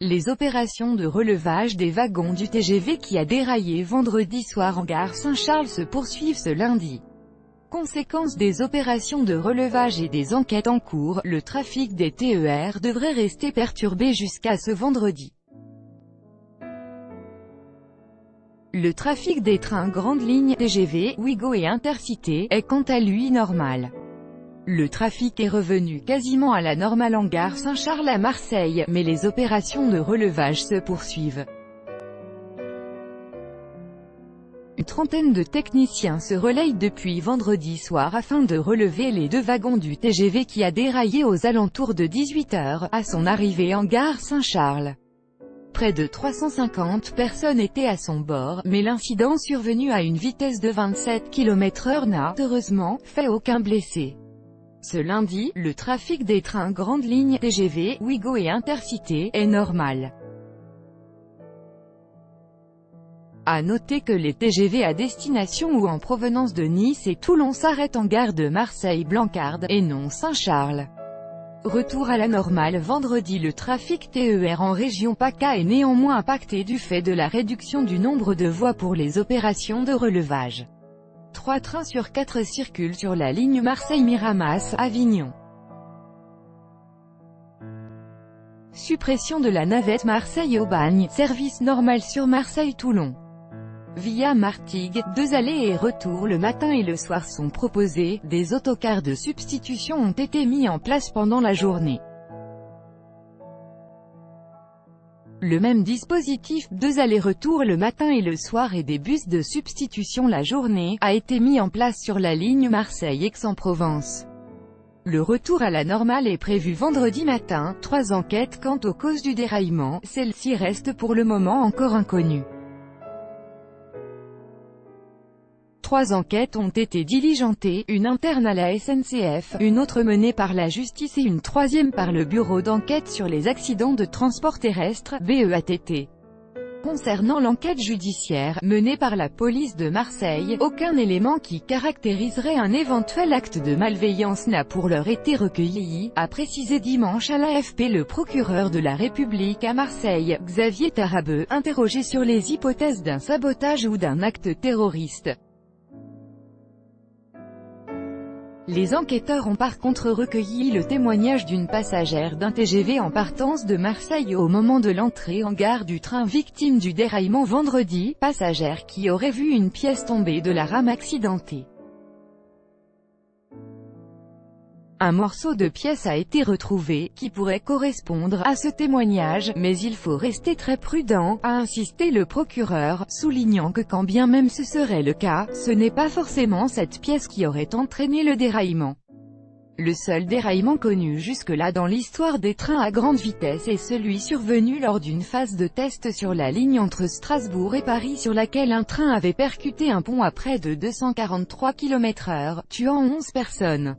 Les opérations de relevage des wagons du TGV qui a déraillé vendredi soir en gare Saint-Charles se poursuivent ce lundi. Conséquence des opérations de relevage et des enquêtes en cours, le trafic des TER devrait rester perturbé jusqu'à ce vendredi. Le trafic des trains grandes lignes TGV, Ouigo et Intercités est quant à lui normal. Le trafic est revenu quasiment à la normale en gare Saint-Charles à Marseille, mais les opérations de relevage se poursuivent. Une trentaine de techniciens se relayent depuis vendredi soir afin de relever les deux wagons du TGV qui a déraillé aux alentours de 18 h à son arrivée en gare Saint-Charles. Près de 350 personnes étaient à son bord, mais l'incident survenu à une vitesse de 27 km/h n'a, heureusement, fait aucun blessé. Ce lundi, le trafic des trains grandes lignes TGV, Ouigo et Intercités est normal. À noter que les TGV à destination ou en provenance de Nice et Toulon s'arrêtent en gare de Marseille-Blancarde, et non Saint-Charles. Retour à la normale vendredi. Le trafic TER en région PACA est néanmoins impacté du fait de la réduction du nombre de voies pour les opérations de relevage. 3 trains sur 4 circulent sur la ligne Marseille-Miramas-Avignon. Suppression de la navette Marseille-Aubagne, service normal sur Marseille-Toulon. Via Martigues, 2 allers et retours le matin et le soir sont proposés, des autocars de substitution ont été mis en place pendant la journée. Le même dispositif, 2 allers-retours le matin et le soir et des bus de substitution la journée, a été mis en place sur la ligne Marseille-Aix-en-Provence. Le retour à la normale est prévu vendredi matin. 3 enquêtes quant aux causes du déraillement, celles-ci restent pour le moment encore inconnues. 3 enquêtes ont été diligentées, une interne à la SNCF, une autre menée par la justice et une troisième par le Bureau d'enquête sur les accidents de transport terrestre, BEATT. Concernant l'enquête judiciaire, menée par la police de Marseille, aucun élément qui caractériserait un éventuel acte de malveillance n'a pour l'heure été recueilli, a précisé dimanche à l'AFP le procureur de la République à Marseille, Xavier Tarabeu, interrogé sur les hypothèses d'un sabotage ou d'un acte terroriste. Les enquêteurs ont par contre recueilli le témoignage d'une passagère d'un TGV en partance de Marseille au moment de l'entrée en gare du train victime du déraillement vendredi, passagère qui aurait vu une pièce tomber de la rame accidentée. Un morceau de pièce a été retrouvé, qui pourrait correspondre à ce témoignage, mais il faut rester très prudent, a insisté le procureur, soulignant que quand bien même ce serait le cas, ce n'est pas forcément cette pièce qui aurait entraîné le déraillement. Le seul déraillement connu jusque-là dans l'histoire des trains à grande vitesse est celui survenu lors d'une phase de test sur la ligne entre Strasbourg et Paris sur laquelle un train avait percuté un pont à près de 243 km/h, tuant 11 personnes.